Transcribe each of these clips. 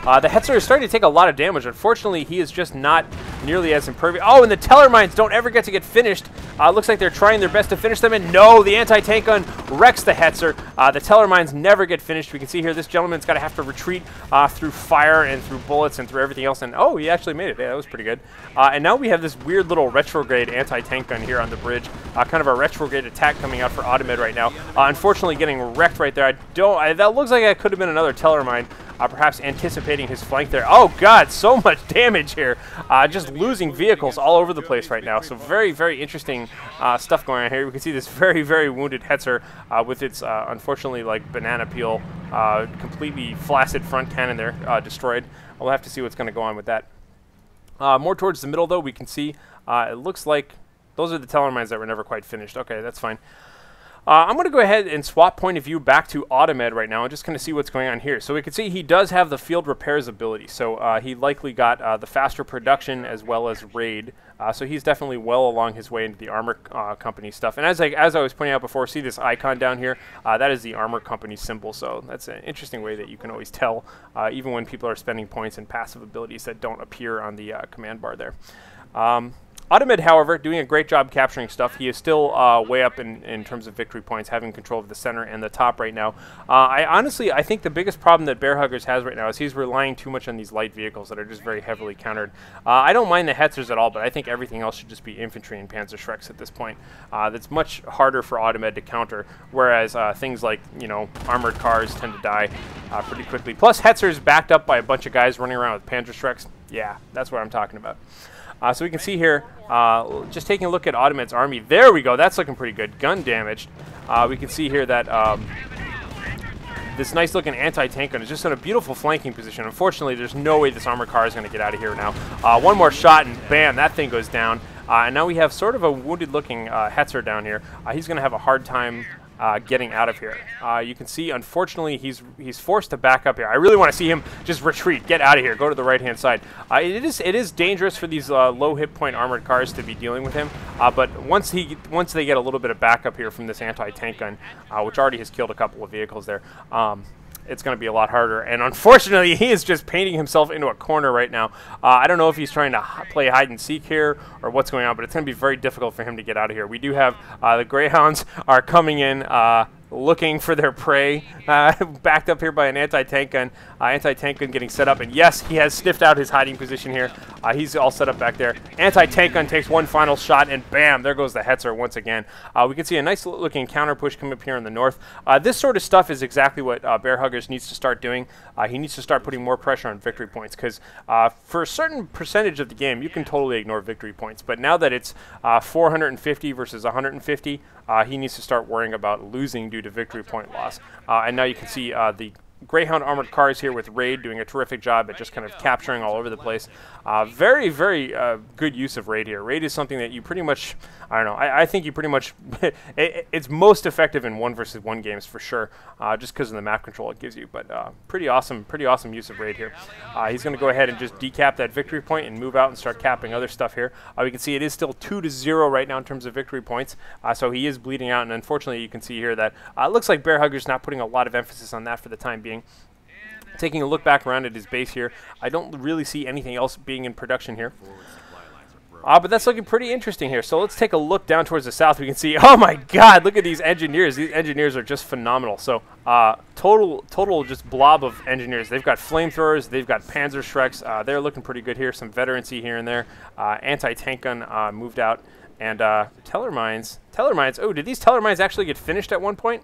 The Hetzer is starting to take a lot of damage. Unfortunately, he is just not nearly as impervious. Oh, and the Teller mines don't ever get to get finished. Looks like they're trying their best to finish them, and no, the anti-tank gun wrecks the Hetzer. The Teller mines never get finished. We can see here this gentleman's got to have to retreat through fire and through bullets and through everything else, and oh, he actually made it. Yeah, that was pretty good. And now we have this weird little retrograde anti-tank gun here on the bridge. Kind of a retrograde attack coming out for Audemed right now. Unfortunately, getting wrecked right there. That looks like that could have been another Teller mine. Perhaps anticipating his flank there. Oh, God, so much damage here. Just losing vehicles all over the place right now. So very, very interesting stuff going on here. We can see this very, very wounded Hetzer with its, unfortunately, like banana peel, completely flaccid front cannon there, destroyed. We'll have to see what's going to go on with that. More towards the middle, though, we can see it looks like those are the Teller mines that were never quite finished. Okay, that's fine. I'm going to go ahead and swap point of view back to Audemed right now and just kind of see what's going on here. So we can see he does have the field repairs ability. So he likely got the faster production as well as raid. So he's definitely well along his way into the armor company stuff. And as I was pointing out before, see this icon down here? That is the armor company symbol. So that's an interesting way that you can always tell, even when people are spending points and passive abilities that don't appear on the command bar there. Audemed, however, doing a great job capturing stuff. He is still way up in terms of victory points, having control of the center and the top right now. I think the biggest problem that Bearhuggers has right now is he's relying too much on these light vehicles that are just very heavily countered. I don't mind the Hetzers at all, but I think everything else should just be infantry and Panzer Schrecks at this point. That's much harder for Audemed to counter, whereas things like, you know, armored cars tend to die pretty quickly. Plus, Hetzers backed up by a bunch of guys running around with Panzer Schrecks. Yeah, that's what I'm talking about. So we can see here, just taking a look at Audemed's army. There we go. That's looking pretty good. Gun damaged. We can see here that this nice-looking anti-tank gun is just in a beautiful flanking position. Unfortunately, there's no way this armored car is going to get out of here now. One more shot, and bam, that thing goes down. And now we have sort of a wounded-looking Hetzer down here. He's going to have a hard time getting out of here. You can see, unfortunately, he's forced to back up here. I really want to see him just retreat, get out of here, go to the right-hand side. It is dangerous for these low hit point armored cars to be dealing with him. But once they get a little bit of backup here from this anti-tank gun, which already has killed a couple of vehicles there, it's going to be a lot harder. And unfortunately, he is just painting himself into a corner right now. I don't know if he's trying to play hide and seek here or what's going on, but it's going to be very difficult for him to get out of here. We do have the Greyhounds are coming in looking for their prey, backed up here by an anti-tank gun. Anti-tank gun getting set up, and yes, he has sniffed out his hiding position here. He's all set up back there. Anti-tank gun takes one final shot, and bam, there goes the Hetzer once again. We can see a nice looking counter push come up here in the north. This sort of stuff is exactly what Bearhuggers needs to start doing. He needs to start putting more pressure on victory points, because for a certain percentage of the game, you can totally ignore victory points. But now that it's 450 versus 150, he needs to start worrying about losing due to victory point loss. And now you can see the Greyhound armored cars here with Raid doing a terrific job at just kind of capturing all over the place. Very, very good use of Raid here. Raid is something that you pretty much, I don't know, I think you pretty much, it's most effective in 1 versus 1 games for sure, just because of the map control it gives you. But pretty awesome use of Raid here. He's going to go ahead and just decap that victory point and move out and start capping other stuff here. We can see it is still 2-0 right now in terms of victory points, so he is bleeding out, and unfortunately you can see here that it looks like Bearhuggers not putting a lot of emphasis on that for the time being. Taking a look back around at his base here, I don't really see anything else being in production here. But that's looking pretty interesting here. So let's take a look down towards the south. We can see, oh my god, look at these engineers. These engineers are just phenomenal. So total just blob of engineers. They've got flamethrowers, they've got Panzer Schrecks. They're looking pretty good here. Some veterancy here and there. Anti-tank gun moved out. And Teller mines. Oh, did these Teller mines actually get finished at one point?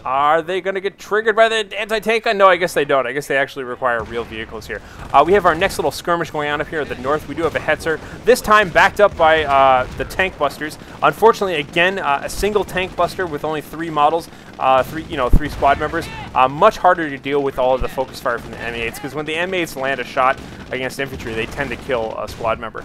Are they going to get triggered by the anti-tank gun? No, I guess they don't. I guess they actually require real vehicles here. We have our next little skirmish going on up here at the north. We do have a Hetzer, this time backed up by the tank busters. Unfortunately, again, a single tank buster with only 3 models, 3 squad members. Much harder to deal with all of the focus fire from the M8s, because when the M8s land a shot against infantry, they tend to kill a squad member.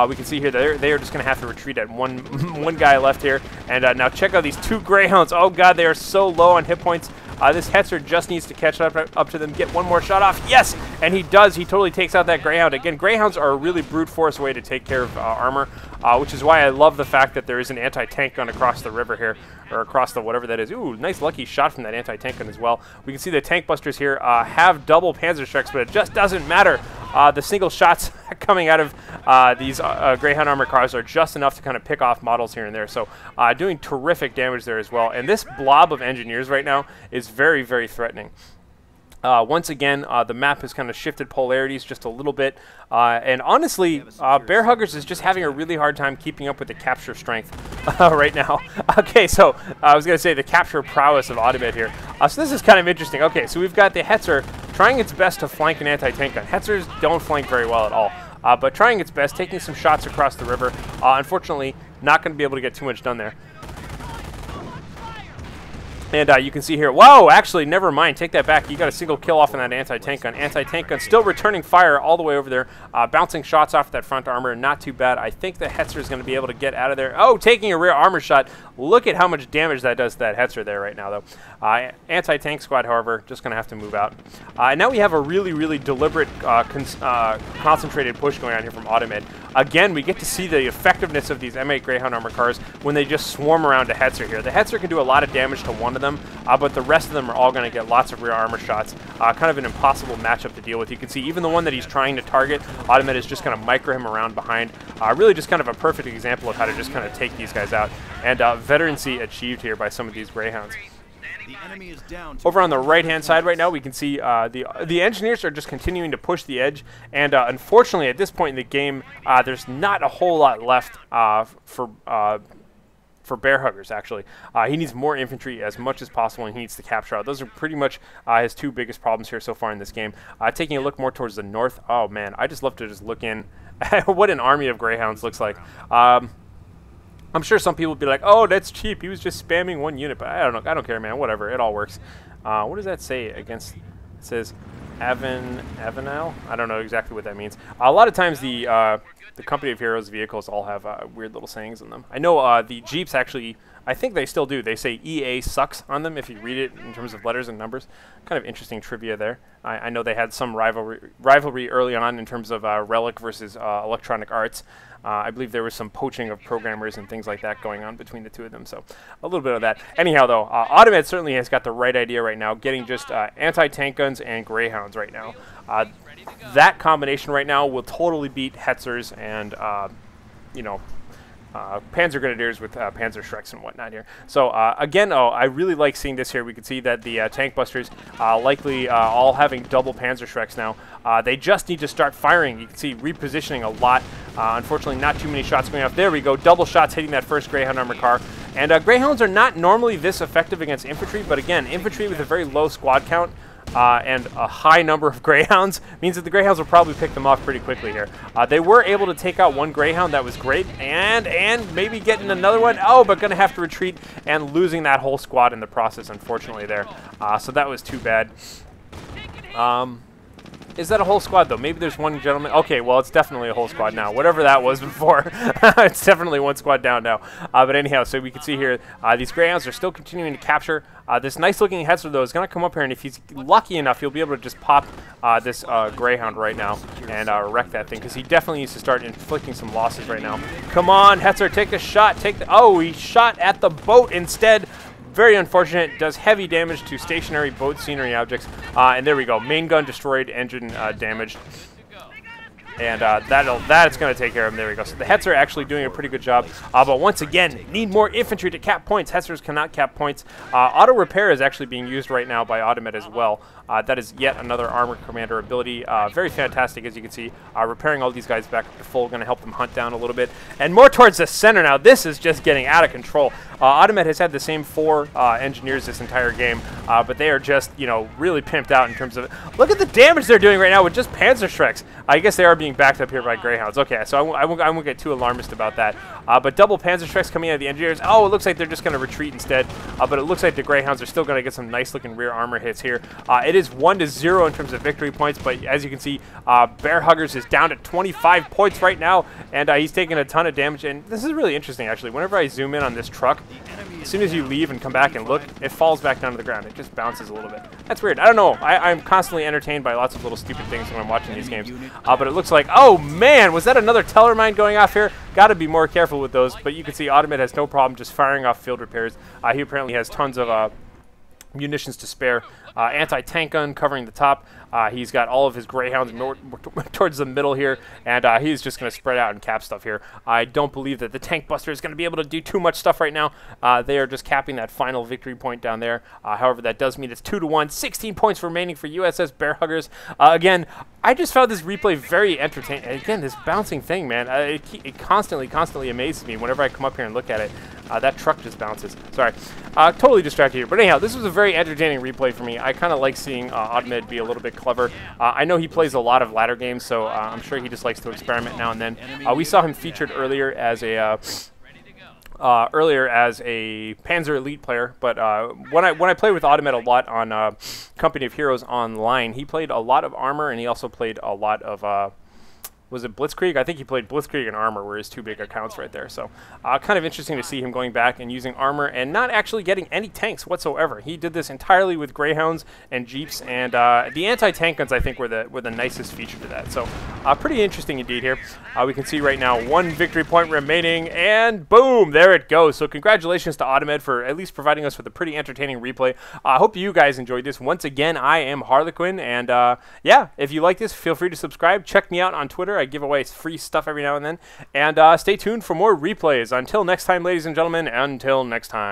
We can see here that they are just going to have to retreat at one guy left here. And now check out these 2 Greyhounds. Oh god, they are so low on hit points. This Hetzer just needs to catch up to them, get one more shot off. Yes! And he does. He totally takes out that Greyhound. Again, Greyhounds are a really brute force way to take care of armor. which is why I love the fact that there is an anti-tank gun across the river here, or across the whatever that is. Ooh, nice lucky shot from that anti-tank gun as well. We can see the tank busters here have double Panzer Strikes, but it just doesn't matter. The single shots coming out of these Greyhound armored cars are just enough to kind of pick off models here and there. So doing terrific damage there as well. And this blob of engineers right now is very, very threatening. Once again, the map has kind of shifted polarities just a little bit. And honestly, BearHuggers is just having a really hard time keeping up with the capture strength right now. Okay, so I was going to say the capture prowess of Audemed here. So this is kind of interesting. Okay, so we've got the Hetzer trying its best to flank an anti-tank gun. Hetzers don't flank very well at all. But trying its best, taking some shots across the river. Unfortunately, not going to be able to get too much done there. And you can see here, whoa, actually, never mind, take that back. You got a single kill off on that anti-tank gun. Anti-tank gun still returning fire all the way over there, bouncing shots off that front armor, not too bad. I think the Hetzer is going to be able to get out of there. Oh, taking a rear armor shot. Look at how much damage that does to that Hetzer there right now, though. Anti-tank squad, however, just going to have to move out. And now we have a really, really deliberate, concentrated push going on here from Audemed. Again, we get to see the effectiveness of these M8 Greyhound armor cars when they just swarm around a Hetzer here. The Hetzer can do a lot of damage to one of them, but the rest of them are all going to get lots of rear armor shots. Kind of an impossible matchup to deal with. You can see even the one that he's trying to target, Audemed is just going to micro him around behind. Really just kind of a perfect example of how to just kind of take these guys out. And veterancy achieved here by some of these Greyhounds. Over on the right-hand side right now, we can see the engineers are just continuing to push the edge, and unfortunately, at this point in the game, there's not a whole lot left for BearHuggers, actually. He needs more infantry as much as possible, and he needs to capture out. Those are pretty much his two biggest problems here so far in this game. Taking a look more towards the north, oh man, I just love to just look in at what an army of Greyhounds looks like. I'm sure some people would be like, oh, that's cheap. He was just spamming one unit. But I don't know. I don't care, man. Whatever. It all works. What does that say against? It says Avenel? I don't know exactly what that means. A lot of times the Company of Heroes vehicles all have weird little sayings in them. I know the Jeeps actually, I think they still do. They say EA sucks on them if you read it in terms of letters and numbers. Kind of interesting trivia there. I know they had some rivalry early on in terms of Relic versus Electronic Arts. I believe there was some poaching of programmers and things like that going on between the two of them, so a little bit of that. Anyhow, though, Audemed certainly has got the right idea right now, getting just anti-tank guns and Greyhounds right now. That combination right now will totally beat Hetzers and, you know, Panzer Grenadiers with Panzer Shreks and whatnot here. So again, I really like seeing this here. We can see that the tank busters likely all having double Panzer Shreks now. They just need to start firing. You can see repositioning a lot. Unfortunately, not too many shots going off. There we go. Double shots hitting that first Greyhound armor car. And Greyhounds are not normally this effective against infantry, but again, infantry with a very low squad count and a high number of Greyhounds means that the Greyhounds will probably pick them off pretty quickly here. They were able to take out one Greyhound. That was great. And maybe getting another one. Oh, but going to have to retreat and losing that whole squad in the process, unfortunately, there. So that was too bad. Is that a whole squad, though? Maybe there's one gentleman. Okay, well, it's definitely a whole squad now. Whatever that was before, it's definitely one squad down now. But anyhow, so we can see here, these Greyhounds are still continuing to capture. This nice-looking Hetzer, though, is going to come up here, and if he's lucky enough, he'll be able to just pop this Greyhound right now and wreck that thing, because he definitely needs to start inflicting some losses right now. Come on, Hetzer, take a shot. Oh, he shot at the boat instead. Very unfortunate. Does heavy damage to stationary boat scenery objects. And there we go. Main gun destroyed, engine damaged. And that's going to take care of him. There we go. So the Hetzer are actually doing a pretty good job. But once again, need more infantry to cap points. Hetzers cannot cap points. Auto repair is actually being used right now by Audemed as well. That is yet another armor commander ability. Very fantastic, as you can see. Repairing all these guys back up to full, going to help them hunt down a little bit. And more towards the center now. This is just getting out of control. Audemed has had the same 4 engineers this entire game, but they are just, you know, really pimped out in terms of... Look at the damage they're doing right now with just Panzer Shreks. I guess they are being backed up here by Greyhounds. Okay, so I won't get too alarmist about that. But double Panzer Shreks coming out of the engineers. Oh, it looks like they're just going to retreat instead. But it looks like the Greyhounds are still going to get some nice-looking rear armor hits here. It is 1-0 in terms of victory points, but as you can see, BearHuggers is down to 25 points right now, and he's taking a ton of damage. And this is really interesting, actually. Whenever I zoom in on this truck, as soon as you leave and come back and look, it falls back down to the ground. It just bounces a little bit. That's weird. I don't know. I'm constantly entertained by lots of little stupid things when I'm watching these games. But it looks like, oh man, was that another teller mine going off here? Got to be more careful with those. But you can see Audemed has no problem just firing off field repairs. He apparently has tons of munitions to spare. Anti-tank gun covering the top. He's got all of his Greyhounds towards the middle here, and he's just going to spread out and cap stuff here. I don't believe that the Tank Buster is going to be able to do too much stuff right now. They are just capping that final victory point down there. However, that does mean it's 2-1, 16 points remaining for UssRBearHuggers. Again, I just found this replay very entertaining. Again, this bouncing thing, man, it constantly amazes me whenever I come up here and look at it. That truck just bounces. Sorry. Totally distracted here. But anyhow, this was a very entertaining replay for me. I kind of like seeing Audemed be a little bit clever. I know he plays a lot of ladder games, so I'm sure he just likes to experiment now and then. We saw him featured earlier as a Panzer Elite player, but when I played with Audemed a lot on Company of Heroes Online, he played a lot of armor, and he also played a lot of was it Blitzkrieg? I think he played Blitzkrieg and Armor were his two big accounts right there. So kind of interesting to see him going back and using Armor and not actually getting any tanks whatsoever. He did this entirely with Greyhounds and Jeeps, and the anti-tank guns I think were the nicest feature to that. So pretty interesting indeed here. We can see right now 1 victory point remaining, and boom, there it goes. So congratulations to Audemed for at least providing us with a pretty entertaining replay. I hope you guys enjoyed this. Once again, I am Harlequin, and yeah, if you like this, feel free to subscribe. Check me out on Twitter. I give away free stuff every now and then. And stay tuned for more replays. Until next time, ladies and gentlemen, until next time.